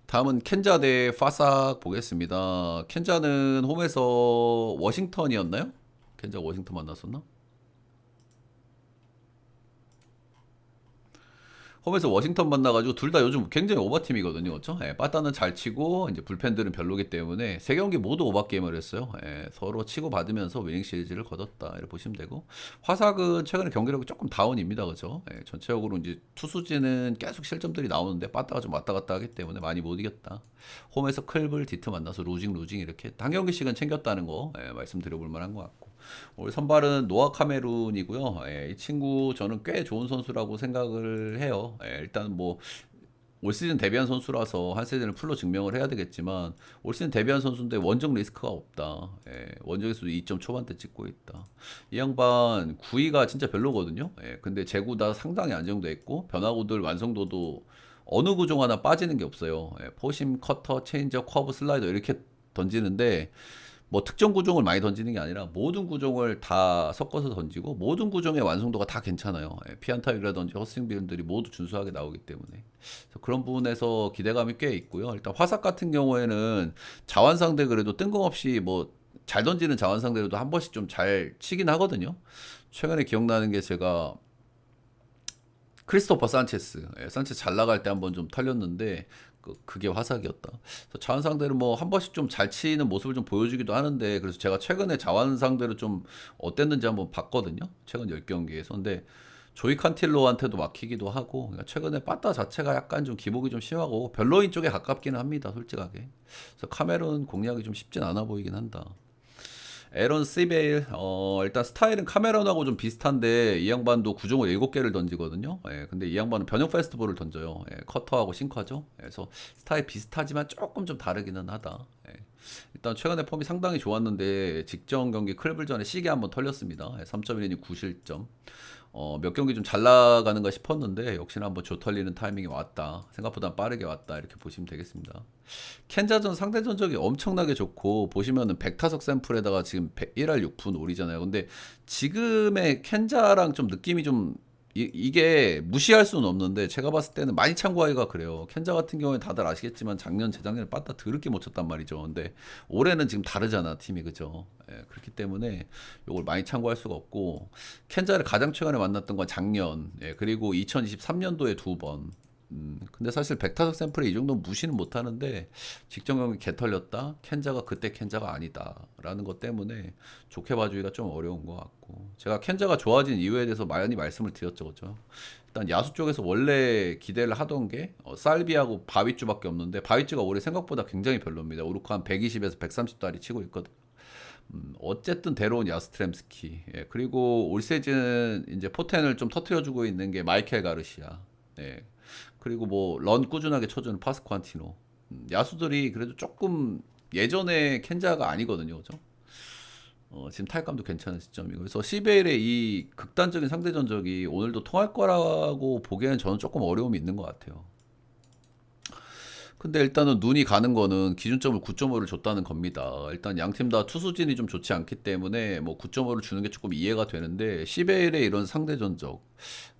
A: 다음은 켄자 대 파삭 보겠습니다. 켄자는 홈에서 워싱턴이었나요? 켄자 워싱턴 만났었나? 홈에서 워싱턴 만나가지고 둘 다 요즘 굉장히 오버팀이거든요, 그렇죠? 빠따는 잘 치고 이제 불펜들은 별로기 때문에 세 경기 모두 오버 게임을 했어요. 서로 치고 받으면서 위닝 시리즈를 거뒀다 이렇게 보시면 되고, 화삭은 최근에 경기력이 조금 다운입니다, 그렇죠? 전체적으로 이제 투수진은 계속 실점들이 나오는데 빠따가 좀 왔다 갔다 하기 때문에 많이 못 이겼다. 홈에서 클블 디트 만나서 루징 이렇게 한 경기씩은 챙겼다는 거 말씀드려볼 만한 것 같고. 올 선발은 노아 카메룬이고요. 이 친구 저는 꽤 좋은 선수라고 생각을 해요. 일단 뭐 올 시즌 데뷔한 선수라서 한 시즌을 풀로 증명을 해야 되겠지만, 올 시즌 데뷔한 선수인데 원정 리스크가 없다. 원정에서도 2점 초반대 찍고 있다. 이 양반 구위가 진짜 별로거든요. 근데 제구 다 상당히 안정돼 있고, 변화구들 완성도도 어느 구종 하나 빠지는 게 없어요. 포심, 커터, 체인지업, 커브, 슬라이더 이렇게 던지는데, 뭐 특정 구종을 많이 던지는 게 아니라 모든 구종을 다 섞어서 던지고, 모든 구종의 완성도가 다 괜찮아요. 피안타율이라든지 헛스윙 비율들이 모두 준수하게 나오기 때문에, 그래서 그런 부분에서 기대감이 꽤 있고요. 일단 화삭 같은 경우에는 자완상대 그래도 뜬금없이 뭐 잘 던지는 자완상대로도 한 번씩 좀 잘 치긴 하거든요. 최근에 기억나는 게 제가 크리스토퍼 산체스, 산체스 잘 나갈 때 한번 좀 털렸는데 그게 화삭이었다. 그래서 자완 상대로 뭐 한 번씩 좀 잘 치는 모습을 좀 보여주기도 하는데, 그래서 제가 최근에 자완 상대로 좀 어땠는지 한번 봤거든요. 최근 10경기에서. 근데 조이 칸틸로한테도 막히기도 하고, 그러니까 최근에 빠따 자체가 약간 좀 기복이 좀 심하고 별로인 쪽에 가깝기는 합니다, 솔직하게. 그래서 카메론 공략이 좀 쉽진 않아 보이긴 한다. 에런 시베일, 일단 스타일은 카메론하고 좀 비슷한데, 이 양반도 구종을 7개를 던지거든요. 근데 이 양반은 변형 페스티벌을 던져요. 커터하고 싱커죠. 그래서 스타일 비슷하지만 조금 좀 다르기는 하다. 일단 최근에 폼이 상당히 좋았는데, 직전 경기 클블전에 시계 한번 털렸습니다. 3.1이닝 9실점. 몇 경기 좀 잘 나가는가 싶었는데 역시나 한번 조 털리는 타이밍이 왔다. 생각보다 빠르게 왔다. 이렇게 보시면 되겠습니다. 켄자전 상대 전적이 엄청나게 좋고 보시면은 100타석 샘플에다가 지금 1할 6푼 올이잖아요. 근데 지금의 켄자랑 좀 느낌이 좀 이게 무시할 수는 없는데 제가 봤을 때는 많이 참고하기가 그래요. 켄자 같은 경우에 다들 아시겠지만 작년 재작년에 빠따 더럽게 못 쳤단 말이죠. 근데 올해는 지금 다르잖아 팀이 그죠. 예, 그렇기 때문에 이걸 많이 참고할 수가 없고 켄자를 가장 최근에 만났던 건 작년 그리고 2023년도에 두 번. 근데 사실 백타석 샘플에 이 정도 무시는 못 하는데 직전 경기 개 털렸다. 켄자가 그때 켄자가 아니다라는 것 때문에 좋게 봐주기가 좀 어려운 것 같고 제가 켄자가 좋아진 이유에 대해서 많이 말씀을 드렸죠, 그죠? 일단 야수 쪽에서 원래 기대를 하던 게 살비하고 바위쭈밖에 없는데 바위쭈가 올해 생각보다 굉장히 별로입니다. 오르코 한 120에서 130달이 치고 있거든. 어쨌든 데려온 야스트렘스키 그리고 올 시즌 이제 포텐을 좀 터트려주고 있는 게 마이켈 가르시아 그리고 뭐 런 꾸준하게 쳐주는 파스쿠안티노 야수들이 그래도 조금 예전에 켄자가 아니거든요 그죠 지금 타격감도 괜찮은 시점이고 그래서 시베일의 이 극단적인 상대 전적이 오늘도 통할 거라고 보기에는 저는 조금 어려움이 있는 것 같아요. 근데 일단은 눈이 가는 거는 기준점을 9.5를 줬다는 겁니다. 일단 양 팀 다 투수진이 좀 좋지 않기 때문에 뭐 9.5를 주는 게 조금 이해가 되는데 시베일의 이런 상대 전적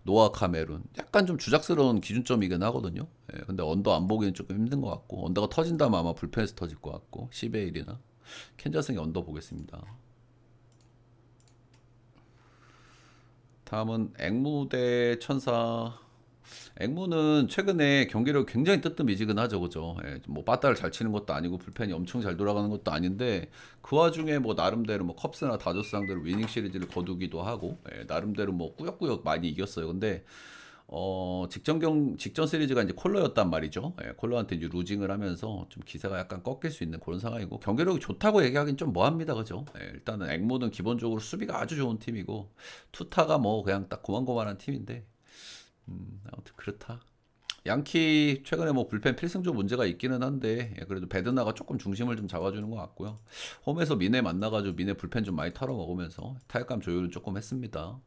A: 노아 카메룬 약간 좀 주작스러운 기준점이긴 하거든요. 근데 언더 안 보기는 조금 힘든 것 같고 언더가 터진다면 아마 불펜에서 터질 것 같고 시베일이나 켄자승이 언더 보겠습니다. 다음은 앵무 대 천사. 앵무는 최근에 경기력 굉장히 뜨뜻미지근하죠, 그죠? 뭐 빠따를 잘 치는 것도 아니고 불펜이 엄청 잘 돌아가는 것도 아닌데 그 와중에 뭐 나름대로 뭐 컵스나 다저스 상대로 위닝 시리즈를 거두기도 하고 나름대로 뭐 꾸역꾸역 많이 이겼어요. 근데 직전 시리즈가 이제 콜러였단 말이죠. 콜러한테 이제 루징을 하면서 좀 기세가 약간 꺾일 수 있는 그런 상황이고 경기력이 좋다고 얘기하긴 좀 뭐합니다, 그죠? 일단은 앵무는 기본적으로 수비가 아주 좋은 팀이고 투타가 뭐 그냥 딱 고만고만한 팀인데 아무튼 그렇다. 양키 최근에 뭐 불펜 필승조 문제가 있기는 한데 그래도 베드나가 조금 중심을 좀 잡아주는 것 같고요. 홈에서 미네 만나가지고 미네 불펜 좀 많이 털어 먹으면서 타격감 조율은 조금 했습니다.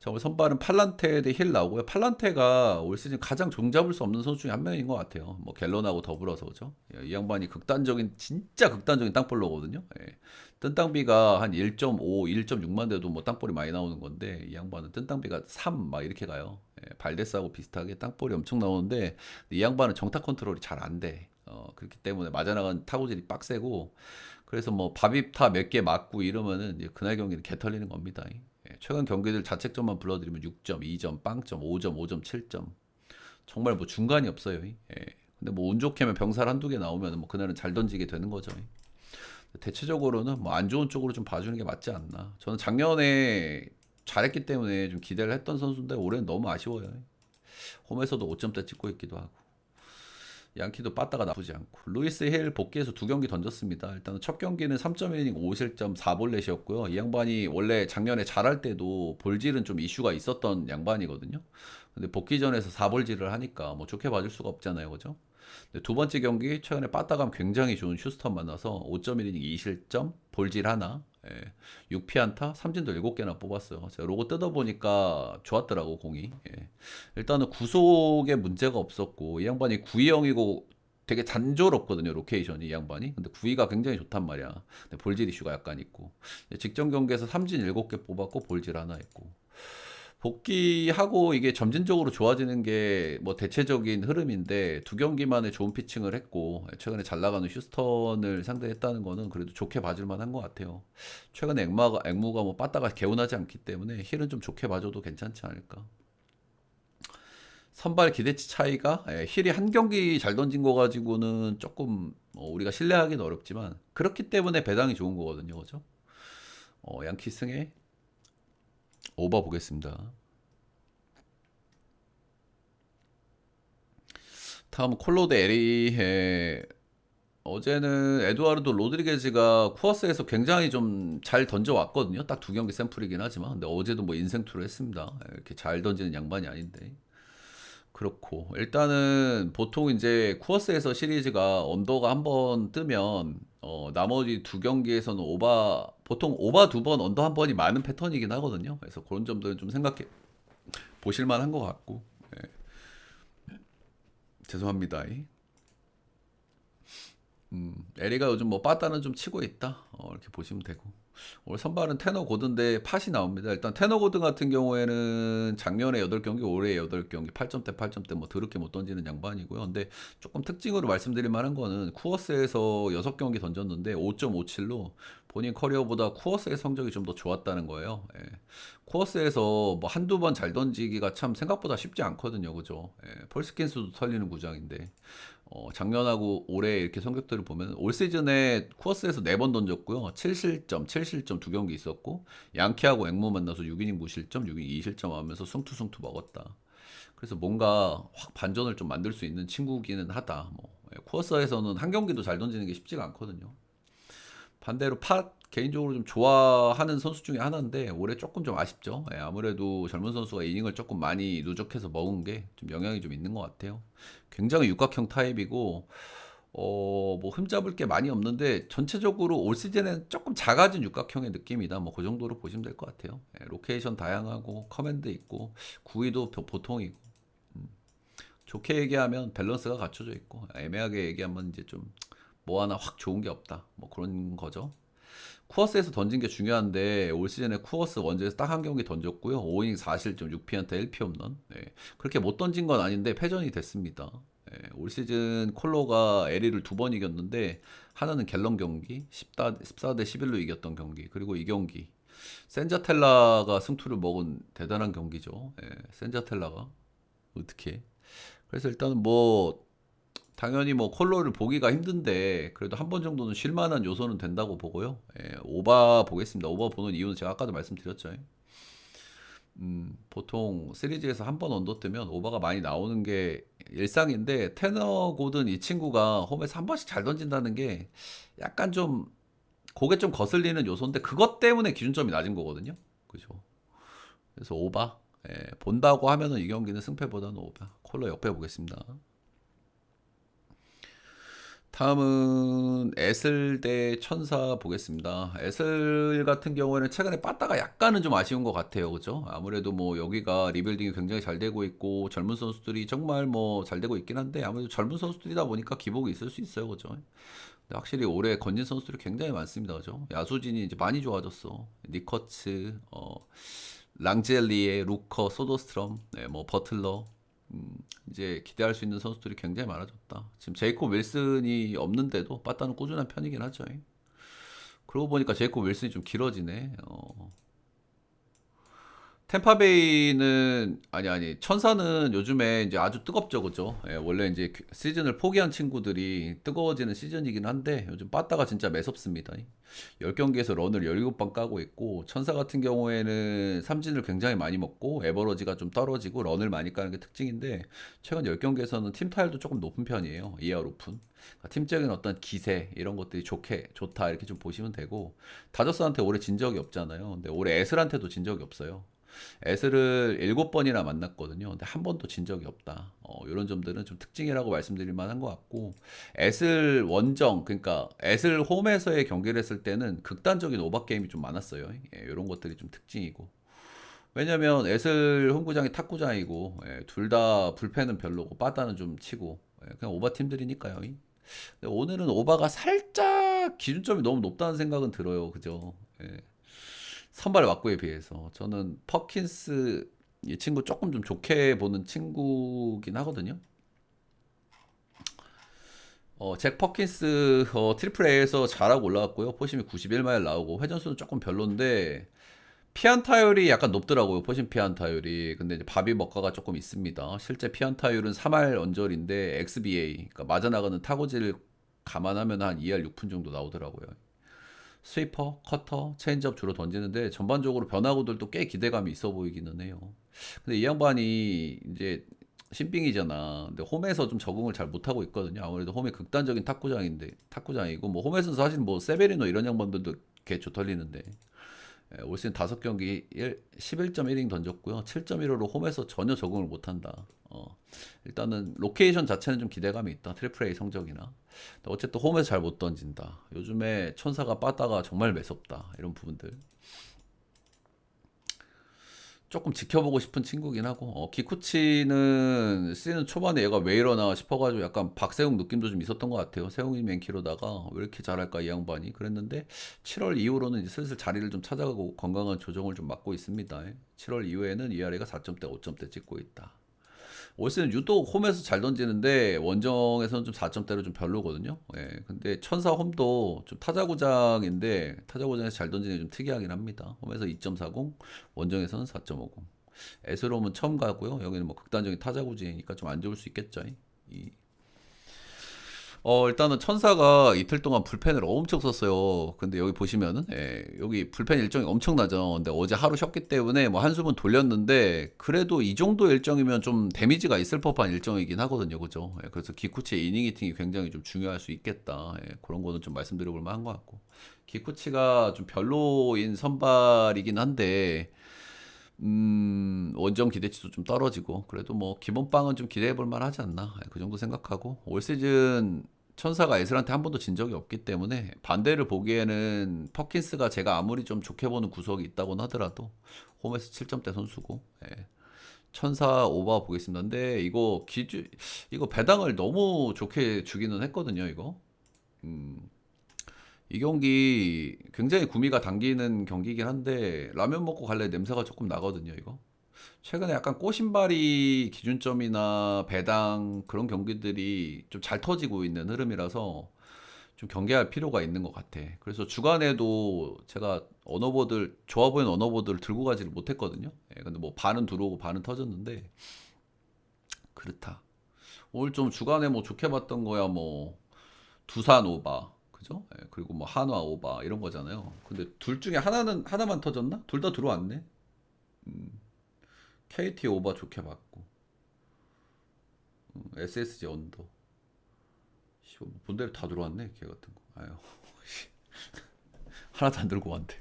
A: 자, 오늘 선발은 팔란테 대 힐 나오고요. 팔란테가 올 시즌 가장 종잡을 수 없는 선수 중에 한 명인 것 같아요. 뭐 갤런하고 더불어서 그죠? 이 양반이 극단적인 진짜 극단적인 땅볼러거든요. 뜬땅비가 한 1.5, 1.6만 대도 뭐 땅볼이 많이 나오는 건데 이 양반은 뜬땅비가 3 막 이렇게 가요. 발데스하고 비슷하게 땅볼이 엄청 나오는데 이 양반은 정타 컨트롤이 잘 안 돼. 그렇기 때문에 맞아나간 타구질이 빡세고 그래서 뭐 바비타 몇 개 맞고 이러면은 이제 그날 경기는 개 털리는 겁니다. 최근 경기들 자책점만 불러드리면 6점, 2점, 빵점, 5점, 5점, 7점. 정말 뭐 중간이 없어요. 근데 뭐 운 좋게면 병살 한두 개 나오면 뭐 그날은 잘 던지게 되는 거죠. 대체적으로는 뭐 안 좋은 쪽으로 좀 봐주는 게 맞지 않나. 저는 작년에 잘했기 때문에 좀 기대를 했던 선수인데 올해는 너무 아쉬워요. 홈에서도 5점대 찍고 있기도 하고. 양키도 빠따가 나쁘지 않고 루이스 힐 복귀해서 두 경기 던졌습니다. 일단 첫 경기는 3.1이닝 5실점 4볼넷이었고요. 이 양반이 원래 작년에 잘할 때도 볼질은 좀 이슈가 있었던 양반이거든요. 근데 복귀 전에서 4볼질을 하니까 뭐 좋게 봐줄 수가 없잖아요, 그죠? 근데 두 번째 경기 최근에 빠따감 굉장히 좋은 휴스턴 만나서 5.1이닝 2실점 볼질 하나 6피안타, 삼진도 7개나 뽑았어요. 제가 로고 뜯어보니까 좋았더라고, 공이. 일단은 구속에 문제가 없었고, 이 양반이 9위형이고 되게 단조롭거든요, 로케이션이 이 양반이. 근데 9위가 굉장히 좋단 말이야. 근데 볼질 이슈가 약간 있고. 직전 경기에서 삼진 7개 뽑았고, 볼질 하나 있고. 복귀하고 이게 점진적으로 좋아지는 게 뭐 대체적인 흐름인데 두 경기만에 좋은 피칭을 했고 최근에 잘 나가는 휴스턴을 상대했다는 거는 그래도 좋게 봐줄 만한 것 같아요. 최근에 앵무가 뭐 빠따가 개운하지 않기 때문에 힐은 좀 좋게 봐줘도 괜찮지 않을까. 선발 기대치 차이가 힐이 한 경기 잘 던진 거 가지고는 조금 우리가 신뢰하기는 어렵지만 그렇기 때문에 배당이 좋은 거거든요, 그죠? 양키 승에 오버 보겠습니다. 다음 콜로데 에리해 어제는 에두아르도 로드리게즈가 쿠어스에서 굉장히 좀 잘 던져왔거든요. 딱 두 경기 샘플이긴 하지만 근데 어제도 뭐 인생 투를 했습니다. 이렇게 잘 던지는 양반이 아닌데 그렇고 일단은 보통 이제 쿠어스에서 시리즈가 언더가 한번 뜨면 나머지 두 경기에서는 오바, 보통 오바 두 번, 언더 한 번이 많은 패턴이긴 하거든요. 그래서 그런 점들은 좀 생각해 보실 만한 것 같고. 예, 죄송합니다. 에리가 요즘 뭐 빠따는 좀 치고 있다. 이렇게 보시면 되고. 올 선발은 테너 고든데 팟이 나옵니다. 일단 테너 고든 같은 경우에는 작년에 8경기, 올해 8경기, 8점대, 8점대 뭐 더럽게 못 던지는 양반이고요. 근데 조금 특징으로 말씀드릴 만한 거는 쿠어스에서 6경기 던졌는데 5.57로 본인 커리어보다 쿠어스의 성적이 좀 더 좋았다는 거예요. 예. 쿠어스에서 뭐 한두 번 잘 던지기가 참 생각보다 쉽지 않거든요. 그죠? 예. 폴스킨스도 털리는 구장인데. 작년하고 올해 이렇게 성적들을 보면 올 시즌에 쿠어스에서 4번 던졌고요. 7실점, 7실점 두 경기 있었고 양키하고 앵무 만나서 6이닝 무실점, 6이닝 2실점 하면서 승투 먹었다. 그래서 뭔가 확 반전을 좀 만들 수 있는 친구기는 하다. 뭐 쿠어스에서는 한 경기도 잘 던지는 게 쉽지가 않거든요. 반대로 팟 개인적으로 좀 좋아하는 선수 중에 하나인데 올해 조금 좀 아쉽죠. 예, 아무래도 젊은 선수가 이닝을 조금 많이 누적해서 먹은 게 좀 영향이 좀 있는 것 같아요. 굉장히 육각형 타입이고 뭐 흠잡을 게 많이 없는데 전체적으로 올 시즌에는 조금 작아진 육각형의 느낌이다. 뭐 그 정도로 보시면 될 것 같아요. 예, 로케이션 다양하고 커맨드 있고 구위도 보통이고 좋게 얘기하면 밸런스가 갖춰져 있고 애매하게 얘기하면 이제 좀 뭐 하나 확 좋은 게 없다. 뭐 그런 거죠. 쿠어스에서 던진 게 중요한데 올 시즌에 쿠어스 원저에서 딱 한 경기 던졌고요. 5이닝 4실점 6피안타 1피 홈런. 네. 그렇게 못 던진 건 아닌데 패전이 됐습니다. 네. 올 시즌 콜로가 에리를 2번 이겼는데 하나는 갤런 경기 14대 11로 이겼던 경기 그리고 이 경기 센자텔라가 승투를 먹은 대단한 경기죠. 네. 센자텔라가 어떻게 그래서 일단은 뭐 당연히 뭐 콜로를 보기가 힘든데 그래도 한 번 정도는 쉴만한 요소는 된다고 보고요. 예, 오바 보겠습니다. 오바 보는 이유는 제가 아까도 말씀드렸죠. 보통 시리즈에서 한 번 언더 뜨면 오바가 많이 나오는 게 일상인데 테너 고든 이 친구가 홈에서 한 번씩 잘 던진다는 게 약간 좀 고개 좀 거슬리는 요소인데 그것 때문에 기준점이 낮은 거거든요. 그죠? 그래서 오바. 예, 본다고 하면은 이 경기는 승패보다는 오바. 콜로 옆에 보겠습니다. 다음은 에슬 대 천사 보겠습니다. 에슬 같은 경우에는 최근에 빠따가 약간은 좀 아쉬운 것 같아요. 그죠? 아무래도 뭐 여기가 리빌딩이 굉장히 잘 되고 있고 젊은 선수들이 정말 뭐 잘 되고 있긴 한데 아무래도 젊은 선수들이다 보니까 기복이 있을 수 있어요. 그죠? 근데 확실히 올해 건진 선수들이 굉장히 많습니다. 그죠? 야수진이 이제 많이 좋아졌어. 니커츠, 랑젤리에, 루커, 소더스트럼, 네, 뭐 버틀러 이제 기대할 수 있는 선수들이 굉장히 많아졌다. 지금 제이콥 윌슨이 없는데도 빠따는 꾸준한 편이긴 하죠. 그러고 보니까 제이콥 윌슨이 좀 길어지네. 템파베이는 아니 천사는 요즘에 이제 아주 뜨겁죠, 그죠? 예, 원래 이제 시즌을 포기한 친구들이 뜨거워지는 시즌이긴 한데 요즘 빠따가 진짜 매섭습니다. 10경기에서 런을 17번 까고 있고 천사 같은 경우에는 삼진을 굉장히 많이 먹고 에버러지가 좀 떨어지고 런을 많이 까는 게 특징인데 최근 10경기에서는 팀 타율도 조금 높은 편이에요. 이하 오픈. 그러니까 팀적인 어떤 기세 이런 것들이 좋다 이렇게 좀 보시면 되고 다저스한테 올해 진 적이 없잖아요. 근데 올해 에슬한테도 진 적이 없어요. 에스를 7번이나 만났거든요. 근데 한 번도 진 적이 없다. 이런 점들은 좀 특징이라고 말씀드릴 만한 것 같고, 에슬 원정, 그러니까 에슬 홈에서의 경기를 했을 때는 극단적인 오버 게임이 좀 많았어요. 예, 이런 것들이 좀 특징이고. 왜냐면 에슬 홈구장이 탁구장이고, 예, 둘 다 불펜은 별로고, 빠따는 좀 치고, 예, 그냥 오바 팀들이니까요. 근데 오늘은 오바가 살짝 기준점이 너무 높다는 생각은 들어요. 그죠? 예. 선발 왁구에 비해서 저는 퍼킨스 이 친구 조금 좀 좋게 보는 친구긴 하거든요. 잭 퍼킨스 트리플 A에서 잘하고 올라왔고요. 포심이 91마일 나오고 회전수는 조금 별론데 피안타율이 약간 높더라고요. 포심 피안타율이. 근데 이제 바비 먹가가 조금 있습니다. 실제 피안타율은 3할 언저리인데 XBA 그러니까 맞아 나가는 타구질 감안하면 한 2할 6푼 정도 나오더라고요. 스위퍼, 커터, 체인지업 주로 던지는데 전반적으로 변화구들도 꽤 기대감이 있어 보이기는 해요. 근데 이 양반이 이제 신빙이잖아. 근데 홈에서 좀 적응을 잘 못하고 있거든요. 아무래도 홈이 극단적인 탁구장이고 뭐 홈에서는 사실 뭐 세베리노 이런 양반들도 개조 털리는데 올 시즌 5경기 11.1이닝 던졌고요. 7.15로 홈에서 전혀 적응을 못한다. 일단은 로케이션 자체는 좀 기대감이 있다. 트리플 A 성적이나. 어쨌든 홈에서 잘 못 던진다. 요즘에 천사가 빠따가 정말 매섭다. 이런 부분들. 조금 지켜보고 싶은 친구긴 하고 기쿠치는 시즌 초반에 얘가 왜 이러나 싶어가지고 약간 박세웅 느낌도 좀 있었던 것 같아요. 세웅이 맨키로다가 왜 이렇게 잘할까 이 양반이 그랬는데 7월 이후로는 이제 슬슬 자리를 좀 찾아가고 건강한 조정을 좀 맡고 있습니다. 7월 이후에는 ERA가 4점대 5점대 찍고 있다. 올 시즌 유독 홈에서 잘 던지는데 원정에서는 좀 4점대로 좀 별로거든요. 근데 천사 홈도 좀 타자구장인데 타자구장에서 잘 던지는 게 좀 특이하긴 합니다. 홈에서 2.40, 원정에서는 4.50. 에스롬은 처음 가고요. 여기는 뭐 극단적인 타자구지니까 좀 안 좋을 수 있겠죠. 일단은 천사가 이틀 동안 불펜을 엄청 썼어요. 근데 여기 보시면은, 여기 불펜 일정이 엄청나죠. 근데 어제 하루 쉬었기 때문에 뭐 한숨은 돌렸는데, 그래도 이 정도 일정이면 좀 데미지가 있을 법한 일정이긴 하거든요. 그죠? 그래서 기쿠치의 이닝 히팅이 굉장히 좀 중요할 수 있겠다. 그런 거는 좀 말씀드려볼 만한 것 같고. 기쿠치가 좀 별로인 선발이긴 한데, 원정 기대치도 좀 떨어지고 그래도 뭐 기본빵은 좀 기대해 볼 만하지 않나 그 정도 생각하고 올 시즌 천사가 에슬한테 한 번도 진 적이 없기 때문에 반대를 보기에는 퍼킨스가 제가 아무리 좀 좋게 보는 구석이 있다고는 하더라도 홈에서 7점대 선수고 천사 오버 보겠습니다. 근데 이거 배당을 너무 좋게 주기는 했거든요. 이 경기 굉장히 구미가 당기는 경기이긴 한데 라면 먹고 갈래 냄새가 조금 나거든요, 이거. 최근에 약간 꼬신발이 기준점이나 배당 그런 경기들이 좀 잘 터지고 있는 흐름이라서 좀 경계할 필요가 있는 것 같아. 그래서 주간에도 제가 좋아 보이는 언어보드를 들고 가지를 못했거든요. 근데 뭐 반은 들어오고 반은 터졌는데 그렇다. 오늘 좀 주간에 뭐 좋게 봤던 거야 뭐 두산 오바, 그죠? 그리고 뭐 한화 오바 이런 거잖아요. 근데 둘 중에 하나만 터졌나? 둘 다 들어왔네. KT 오바 좋게 봤고, SSG 언더. 본대로 다 들어왔네, 걔 같은 거. 아유, 하나도 안 들고 왔는데.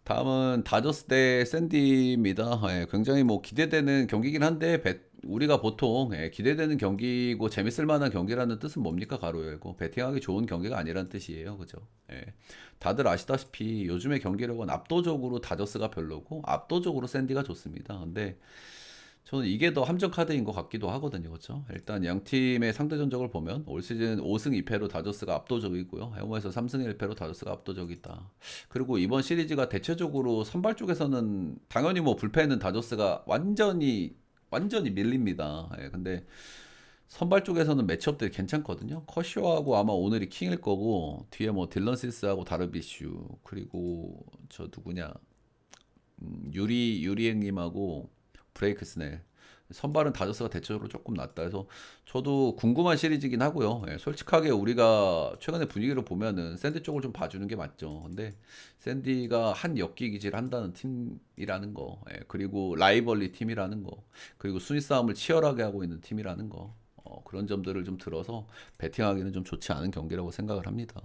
A: 다음은 다저스 대 샌디입니다. 굉장히 뭐 기대되는 경기긴 한데 우리가 보통 기대되는 경기고 재밌을 만한 경기라는 뜻은 뭡니까? 가로 열고 배팅하기 좋은 경기가 아니란 뜻이에요. 그죠? 다들 아시다시피 요즘의 경기력은 압도적으로 다저스가 별로고 압도적으로 샌디가 좋습니다. 근데 저는 이게 더 함정 카드인 것 같기도 하거든요. 그렇죠? 일단 양 팀의 상대 전적을 보면 올 시즌 5승 2패로 다저스가 압도적이고요. 홈에서 3승 1패로 다저스가 압도적이다. 그리고 이번 시리즈가 대체적으로 선발 쪽에서는 당연히 뭐 불펜은 다저스가 완전히 밀립니다. 근데 선발 쪽에서는 매치업들이 괜찮거든요. 커쇼하고 아마 오늘이 킹일 거고 뒤에 뭐 딜런 시스하고 다르비슈 그리고 저 누구냐 유리행님하고 브레이크 스넬 선발은 다저스가 대체적으로 조금 낫다 해서 저도 궁금한 시리즈긴 하고요. 솔직하게 우리가 최근의 분위기를 보면은 샌디 쪽을 좀 봐주는 게 맞죠. 근데 샌디가 한 엮기 기질 한다는 팀이라는 거, 그리고 라이벌리 팀이라는 거, 그리고 순위 싸움을 치열하게 하고 있는 팀이라는 거, 그런 점들을 좀 들어서 배팅하기는 좀 좋지 않은 경기라고 생각을 합니다.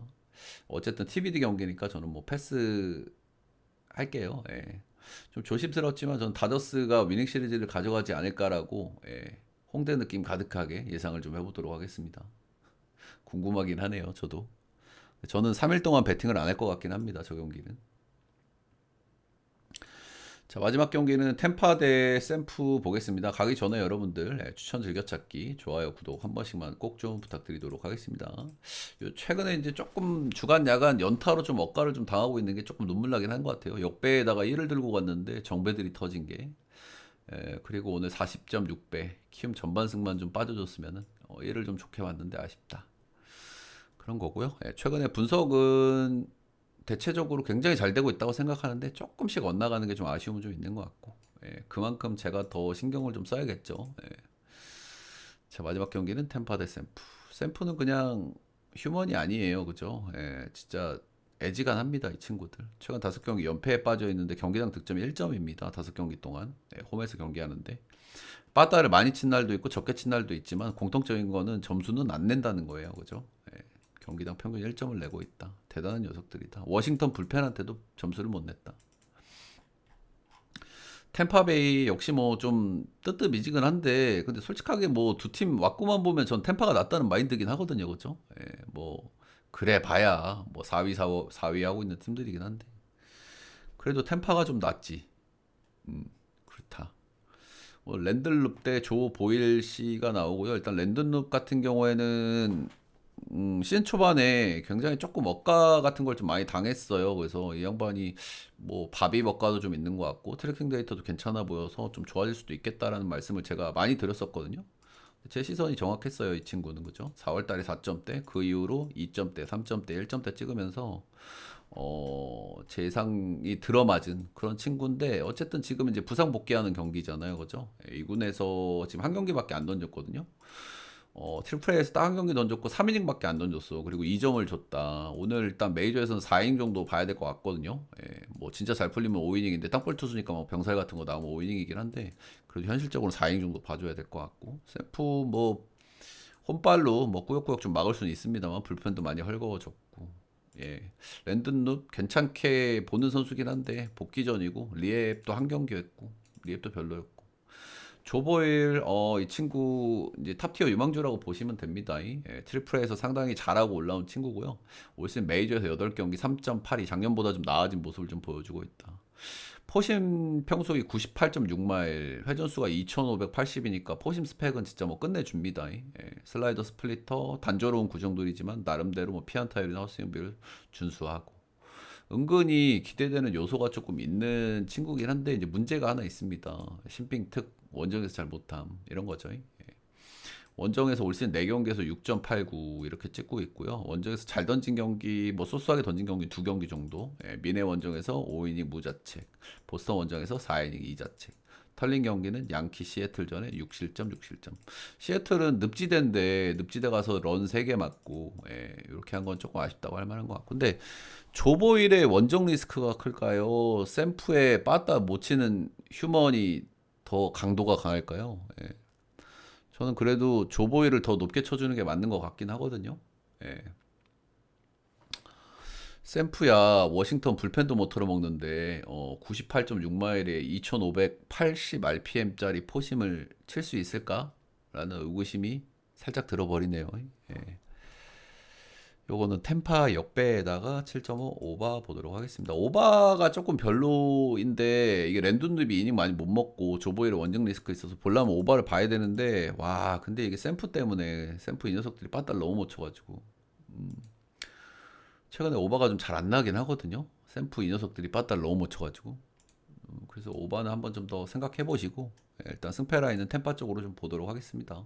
A: 어쨌든 TBD 경기니까 저는 뭐 패스 할게요. 좀 조심스럽지만 전 다저스가 위닝 시리즈를 가져가지 않을까라고 홍대 느낌 가득하게 예상을 좀 해보도록 하겠습니다. 궁금하긴 하네요, 저도. 저는 3일 동안 배팅을 안 할 것 같긴 합니다, 저 경기는. 자, 마지막 경기는 템파 대 샘프 보겠습니다. 가기 전에 여러분들 추천 즐겨찾기, 좋아요, 구독 한 번씩만 꼭 좀 부탁드리도록 하겠습니다. 최근에 이제 조금 주간 야간 연타로 좀 억가를 좀 당하고 있는 게 조금 눈물 나긴 한 것 같아요. 역배에다가 1을 들고 갔는데 정배들이 터진 게. 그리고 오늘 40.6배 키움 전반승만 좀 빠져줬으면은 1을 좀 좋게 봤는데 아쉽다. 그런 거고요. 최근에 분석은 대체적으로 굉장히 잘 되고 있다고 생각하는데 조금씩 엇나가는 게 좀 아쉬움은 좀 있는 것 같고 그만큼 제가 더 신경을 좀 써야겠죠. 자, 마지막 경기는 템파 대 샘프. 샘프는 그냥 휴먼이 아니에요, 그죠? 진짜 애지간합니다, 이 친구들. 최근 5경기 연패에 빠져 있는데 경기당 득점이 1점입니다. 5경기 동안 홈에서 경기하는데 빠따를 많이 친 날도 있고 적게 친 날도 있지만 공통적인 거는 점수는 안 낸다는 거예요, 그죠? 경기당 평균 1점을 내고 있다. 대단한 녀석들이다. 워싱턴 불펜한테도 점수를 못 냈다. 템파베이 역시 뭐 좀 뜨뜻미지근한데 근데 솔직하게 뭐 두 팀 왁구만 보면 전 템파가 낫다는 마인드긴 하거든요, 그죠? 예, 뭐 그래 봐야 뭐 4위 4위 하고 있는 팀들이긴 한데 그래도 템파가 좀 낫지. 그렇다. 뭐 랜들룹 대 조 보일 씨가 나오고요. 일단 랜들룹 같은 경우에는 시즌 초반에 굉장히 조금 억가 같은 걸 좀 많이 당했어요. 그래서 이 양반이 뭐 바비 억가도 좀 있는 것 같고 트래킹 데이터도 괜찮아 보여서 좀 좋아질 수도 있겠다라는 말씀을 제가 많이 드렸었거든요. 제 시선이 정확했어요, 이 친구는 그죠? 4월 달에 4점대, 그 이후로 2점대, 3점대, 1점대 찍으면서 제 예상이 들어맞은 그런 친구인데 어쨌든 지금 이제 부상 복귀하는 경기잖아요, 그죠? 예, 이 군에서 지금 한 경기밖에 안 던졌거든요. 트리플 A에서 딱 한 경기 던졌고 3이닝밖에 안 던졌어. 그리고 2점을 줬다. 오늘 일단 메이저에서는 4이닝 정도 봐야 될 것 같거든요. 예, 뭐 진짜 잘 풀리면 5이닝인데 땅볼 투수니까 뭐 병살 같은 거 나오면 5이닝이긴 한데 그래도 현실적으로 4이닝 정도 봐줘야 될 것 같고 샘프 뭐 홈발로 뭐 꾸역꾸역 좀 막을 수는 있습니다만 불펜도 많이 헐거워졌고 예 랜든룹 괜찮게 보는 선수긴 한데 복귀전이고 리앱도 한 경기였고 리앱도 별로였고 조보일 이 친구 이제 탑티어 유망주라고 보시면 됩니다. 트리플에서 상당히 잘하고 올라온 친구고요. 올 시즌 메이저에서 8경기 3.82 작년보다 좀 나아진 모습을 좀 보여주고 있다. 포심 평속이 98.6마일, 회전수가 2580이니까 포심 스펙은 진짜 뭐 끝내줍니다. 슬라이더 스플리터, 단조로운 구정돌이지만 나름대로 뭐 피안타율이나 헛스윙비를 준수하고 은근히 기대되는 요소가 조금 있는 친구긴 한데 이제 문제가 하나 있습니다. 신빙 특 원정에서 잘 못함 이런 거죠. 원정에서 올 시즌 4경기에서 6.89 이렇게 찍고 있고요. 원정에서 잘 던진 경기, 뭐 소소하게 던진 경기 2경기 정도. 미네 원정에서 5이닝 무자책, 보스턴 원정에서 4이닝 2자책. 털린 경기는 양키 시애틀전에 6실점 6실점. 시애틀은 늪지대인데 늪지대 가서 런 3개 맞고 이렇게 한 건 조금 아쉽다고 할 만한 것 같고 근데 조보일의 원정 리스크가 클까요? 샘프에 빠따 못 치는 휴먼이 더 강도가 강할까요? 저는 그래도 조보이를 더 높게 쳐주는 게 맞는 것 같긴 하거든요. 예. 샘프야 워싱턴 불펜도 못 털어먹는데 98.6마일에 2580 RPM짜리 포심을 칠 수 있을까? 라는 의구심이 살짝 들어버리네요. 예. 요거는 템파 역배에다가 7.5 오바 보도록 하겠습니다. 오바가 조금 별로인데 이게 랜돈드비 이닝 많이 못 먹고 조보이를 원정 리스크 있어서 보려면 오바를 봐야 되는데 와 근데 이게 샘프 때문에 샘프 이 녀석들이 빠따를 너무 못 쳐가지고 최근에 오바가 좀 잘 안 나긴 하거든요. 샘프 이 녀석들이 빠따를 너무 못 쳐가지고 그래서 오바는 한번 좀 더 생각해 보시고 일단 승패 라인은 템파 쪽으로 좀 보도록 하겠습니다.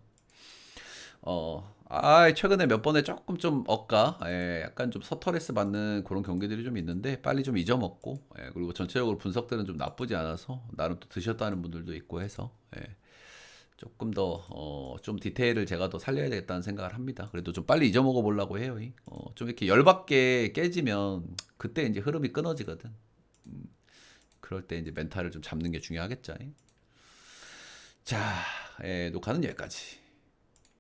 A: 최근에 몇 번에 조금 좀 약간 좀 서터레스 받는 그런 경기들이 좀 있는데 빨리 좀 잊어먹고, 그리고 전체적으로 분석들은 좀 나쁘지 않아서 나름 또 드셨다는 분들도 있고 해서, 조금 더, 좀 디테일을 제가 더 살려야 되겠다는 생각을 합니다. 그래도 좀 빨리 잊어먹어 보려고 해요. 좀 이렇게 열받게 깨지면 그때 이제 흐름이 끊어지거든. 그럴 때 이제 멘탈을 좀 잡는 게 중요하겠죠. 자, 녹화는 여기까지.